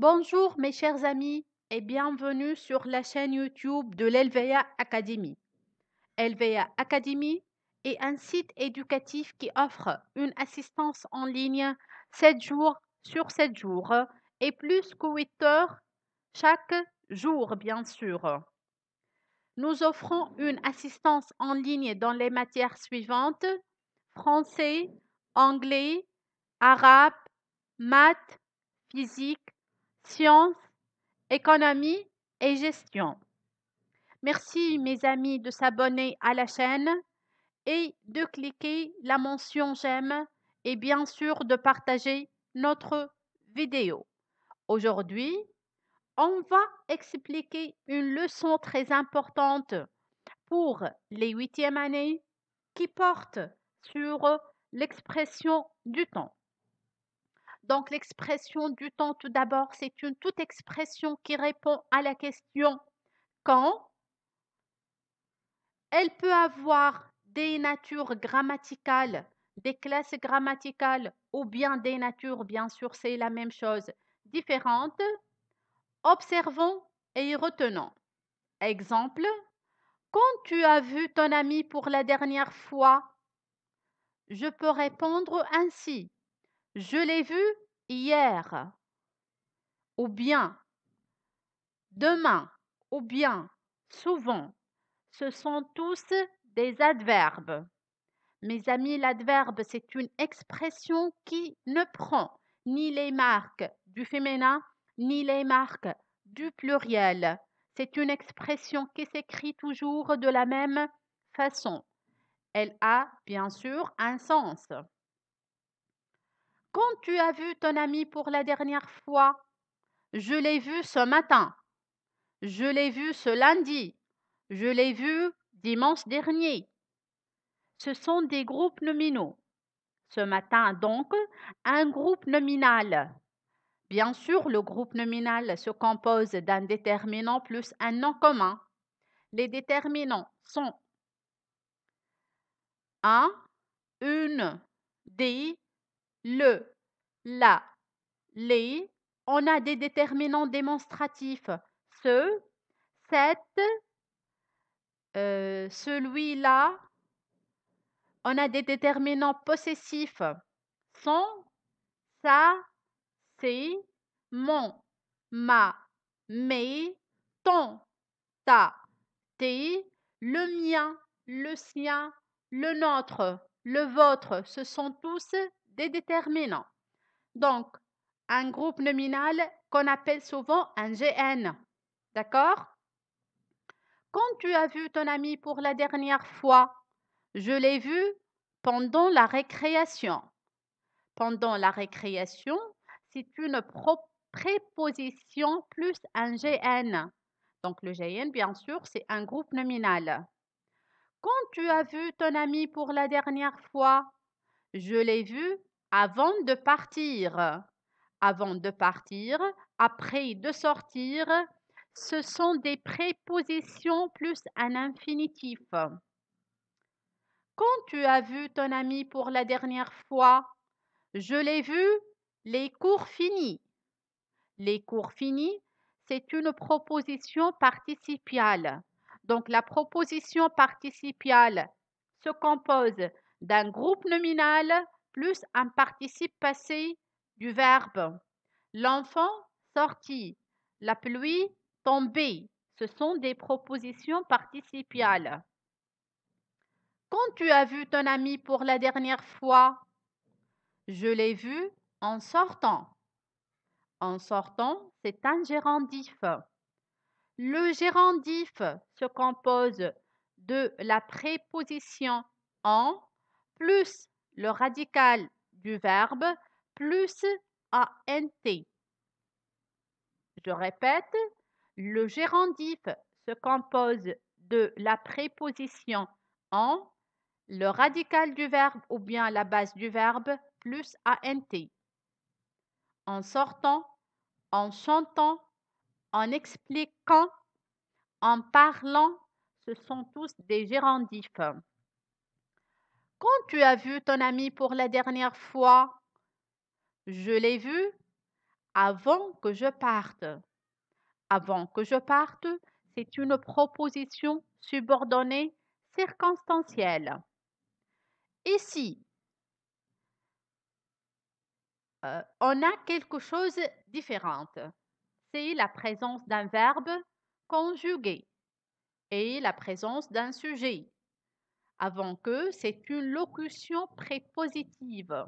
Bonjour mes chers amis et bienvenue sur la chaîne YouTube de l'Elvea Academy. Elvea Academy est un site éducatif qui offre une assistance en ligne 7 jours sur 7 jours et plus que 8 heures chaque jour, bien sûr. Nous offrons une assistance en ligne dans les matières suivantes: français, anglais, arabe, maths, physique, sciences, économie et gestion. Merci mes amis de s'abonner à la chaîne et de cliquer la mention j'aime et bien sûr de partager notre vidéo. Aujourd'hui, on va expliquer une leçon très importante pour les huitièmes années qui porte sur l'expression du temps. Donc, l'expression du temps, tout d'abord, c'est une toute expression qui répond à la question quand. Elle peut avoir des natures grammaticales, des classes grammaticales ou bien des natures, bien sûr, c'est la même chose, différentes. Observons et retenons. Exemple, quand tu as vu ton ami pour la dernière fois, je peux répondre ainsi: je l'ai vu hier, ou bien demain, ou bien souvent. Ce sont tous des adverbes. Mes amis, l'adverbe, c'est une expression qui ne prend ni les marques du féminin, ni les marques du pluriel. C'est une expression qui s'écrit toujours de la même façon. Elle a bien sûr un sens. Quand tu as vu ton ami pour la dernière fois, je l'ai vu ce matin, je l'ai vu ce lundi, je l'ai vu dimanche dernier. Ce sont des groupes nominaux. Ce matin, donc, un groupe nominal. Bien sûr, le groupe nominal se compose d'un déterminant plus un nom commun. Les déterminants sont un, une, des, le, la, les. On a des déterminants démonstratifs. Ce, cette, celui-là. On a des déterminants possessifs. Son, sa, c'est, mon, ma, mes, ton, ta, tes, le mien, le sien, le nôtre, le vôtre. Ce sont tous des déterminants. Donc, un groupe nominal qu'on appelle souvent un GN. D'accord? Quand tu as vu ton ami pour la dernière fois, je l'ai vu pendant la récréation. Pendant la récréation, c'est une préposition plus un GN. Donc le GN, bien sûr, c'est un groupe nominal. Quand tu as vu ton ami pour la dernière fois, je l'ai vu avant de partir. Avant de partir, après de sortir, ce sont des prépositions plus un infinitif. Quand tu as vu ton ami pour la dernière fois, je l'ai vu les cours finis. Les cours finis, c'est une proposition participiale. Donc, la proposition participiale se compose d'un groupe nominal plus un participe passé du verbe. L'enfant sortit, la pluie tombait. Ce sont des propositions participiales. Quand tu as vu ton ami pour la dernière fois, je l'ai vu en sortant. En sortant, c'est un gérondif. Le gérondif se compose de la préposition en plus le radical du verbe plus ant. Je répète, le gérondif se compose de la préposition en, le radical du verbe ou bien la base du verbe plus ant. En sortant, en chantant, en expliquant, en parlant, ce sont tous des gérondifs. Quand tu as vu ton ami pour la dernière fois, je l'ai vu Avant que je parte. Avant que je parte, c'est une proposition subordonnée circonstancielle. Ici, on a quelque chose de différent. C'est la présence d'un verbe conjugué et la présence d'un sujet. Avant que, c'est une locution prépositive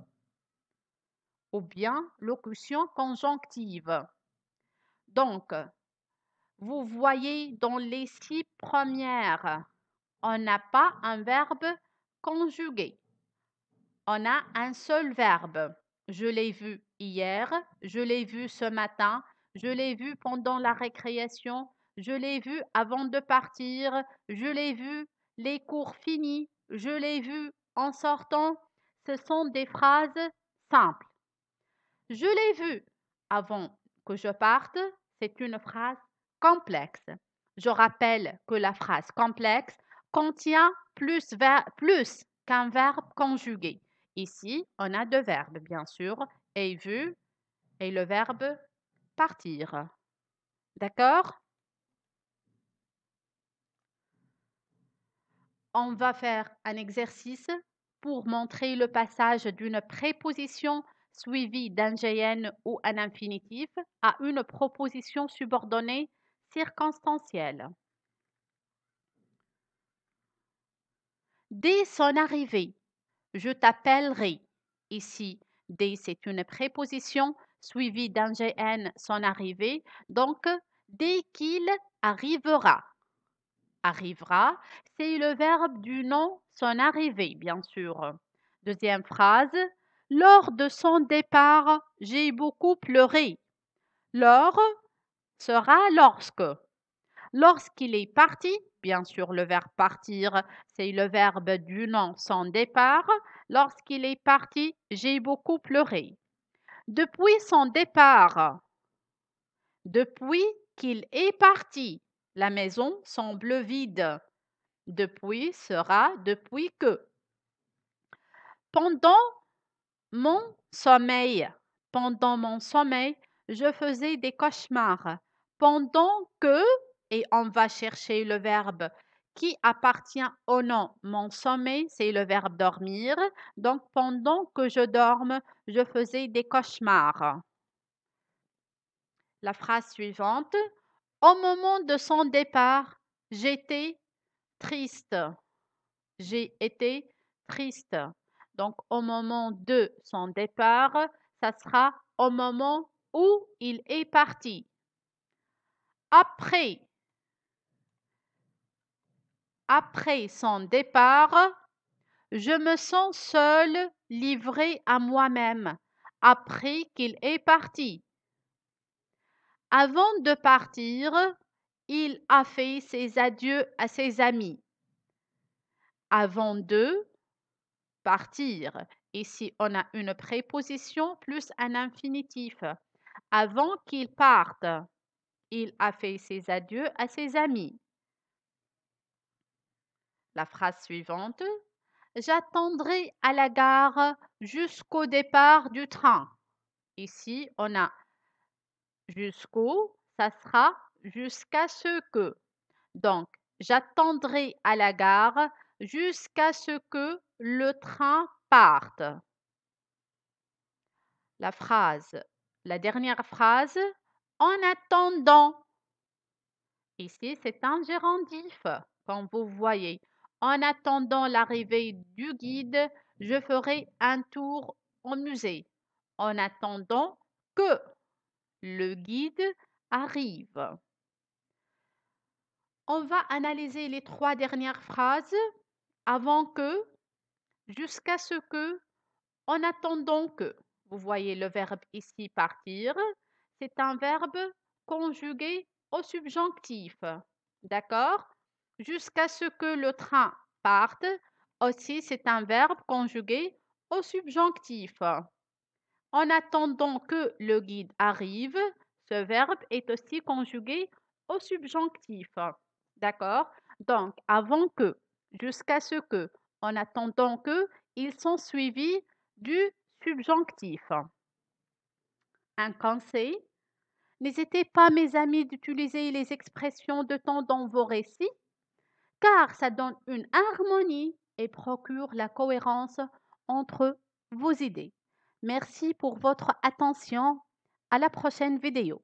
ou bien locution conjonctive. Donc, vous voyez dans les 6 premières, on n'a pas un verbe conjugué. On a un seul verbe. Je l'ai vu hier, je l'ai vu ce matin, je l'ai vu pendant la récréation, je l'ai vu avant de partir, je l'ai vu les cours finis, je l'ai vu en sortant. Ce sont des phrases simples. Je l'ai vu avant que je parte, c'est une phrase complexe. Je rappelle que la phrase complexe contient plus qu'un verbe conjugué. Ici, on a deux verbes, bien sûr, et vu et le verbe partir. D'accord? On va faire un exercice pour montrer le passage d'une préposition suivie d'un GN ou un infinitif à une proposition subordonnée circonstancielle. Dès son arrivée, je t'appellerai. Ici, dès c'est une préposition suivie d'un GN, son arrivée. Donc, dès qu'il arrivera. Arrivera, c'est le verbe du nom, son arrivée, bien sûr. Deuxième phrase, lors de son départ, j'ai beaucoup pleuré. Lors sera lorsque. Lorsqu'il est parti, bien sûr, le verbe partir, c'est le verbe du nom, son départ. Lorsqu'il est parti, j'ai beaucoup pleuré. Depuis son départ, depuis qu'il est parti, la maison semble vide. Depuis sera depuis que. Pendant mon sommeil, pendant mon sommeil, je faisais des cauchemars. Pendant que, et on va chercher le verbe qui appartient au nom. Mon sommeil, c'est le verbe dormir. Donc, pendant que je dorme, je faisais des cauchemars. La phrase suivante. Au moment de son départ, j'étais triste. J'ai été triste. Donc, au moment de son départ, ça sera au moment où il est parti. Après, après son départ, je me sens seule, livrée à moi-même, après qu'il est parti. Avant de partir, il a fait ses adieux à ses amis. Avant de partir. Ici, on a une préposition plus un infinitif. Avant qu'il parte, il a fait ses adieux à ses amis. La phrase suivante. J'attendrai à la gare jusqu'au départ du train. Ici, on a jusqu'au, ça sera jusqu'à ce que. Donc, j'attendrai à la gare jusqu'à ce que le train parte. La dernière phrase, en attendant. Ici, c'est un gérondif, comme vous voyez. En attendant l'arrivée du guide, je ferai un tour au musée. En attendant que le guide arrive. On va analyser les 3 dernières phrases avant que, jusqu'à ce que, en attendant que. Vous voyez le verbe ici partir. C'est un verbe conjugué au subjonctif. D'accord? Jusqu'à ce que le train parte. Aussi, c'est un verbe conjugué au subjonctif. En attendant que le guide arrive, ce verbe est aussi conjugué au subjonctif. D'accord? Donc, avant que, jusqu'à ce que, en attendant que, ils sont suivis du subjonctif. Un conseil, n'hésitez pas, mes amis, d'utiliser les expressions de temps dans vos récits, car ça donne une harmonie et procure la cohérence entre vos idées. Merci pour votre attention. À la prochaine vidéo.